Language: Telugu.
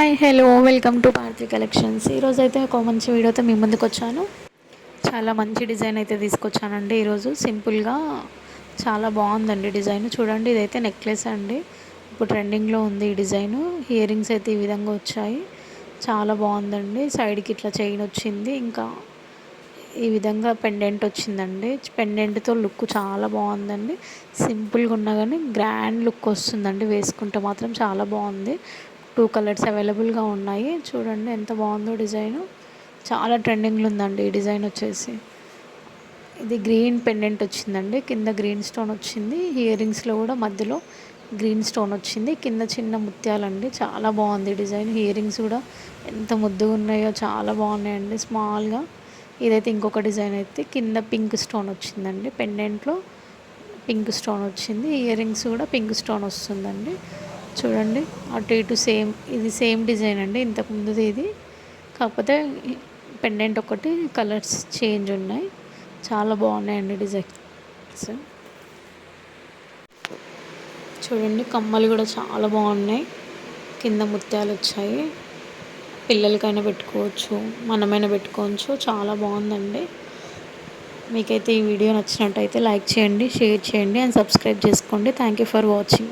Hi hello welcome to Parthi collections. ఈరోజు అయితే ఒక మంచి వీడియోతో మీ ముందుకు వచ్చాను. చాలా మంచి డిజైన్ అయితే తీసుకొచ్చానండి. ఈరోజు సింపుల్గా చాలా బాగుందండి డిజైన్. చూడండి, ఇదైతే నెక్లెస్ అండి. ఇప్పుడు ట్రెండింగ్లో ఉంది ఈ డిజైన్. ఇయర్ రింగ్స్ అయితే ఈ విధంగా వచ్చాయి. చాలా బాగుందండి. సైడ్కి ఇట్లా చైన్ వచ్చింది. ఇంకా ఈ విధంగా పెండెంట్ వచ్చిందండి. పెండెంట్తో లుక్ చాలా బాగుందండి. సింపుల్గా ఉన్నా కానీ గ్రాండ్ లుక్ వస్తుందండి. వేసుకుంటే మాత్రం చాలా బాగుంది. 2 కలర్స్ అవైలబుల్గా ఉన్నాయి. చూడండి ఎంత బాగుందో డిజైన్. చాలా ట్రెండింగ్లో ఉందండి ఈ డిజైన్ వచ్చేసి. ఇది గ్రీన్ పెండెంట్ వచ్చిందండి. కింద గ్రీన్ స్టోన్ వచ్చింది. ఇయర్ రింగ్స్లో కూడా మధ్యలో గ్రీన్ స్టోన్ వచ్చింది. కింద చిన్న ముత్యాలండి. చాలా బాగుంది డిజైన్. ఇయర్ రింగ్స్ కూడా ఎంత ముద్దుగా ఉన్నాయో, చాలా బాగున్నాయండి స్మాల్గా. ఇదైతే ఇంకొక డిజైన్ అయితే కింద పింక్ స్టోన్ వచ్చిందండి. పెండెంట్లో పింక్ స్టోన్ వచ్చింది. ఇయర్ రింగ్స్ కూడా పింక్ స్టోన్ వస్తుందండి. చూడండి, అటు ఇటు సేమ్. ఇది సేమ్ డిజైన్ అండి ఇంతకుముందుది ఇది. కాకపోతే పెండెంట్ ఒకటి కలర్స్ చేంజ్ ఉన్నాయి. చాలా బాగున్నాయండి డిజైన్స్. చూడండి, కమ్మలు కూడా చాలా బాగున్నాయి. కింద ముత్యాలు వచ్చాయి. పిల్లలకైనా పెట్టుకోవచ్చు, మనమైనా పెట్టుకోవచ్చు. చాలా బాగుందండి. మీకైతే ఈ వీడియో నచ్చినట్టయితే లైక్ చేయండి, షేర్ చేయండి అండ్ సబ్స్క్రైబ్ చేసుకోండి. Thank you for watching.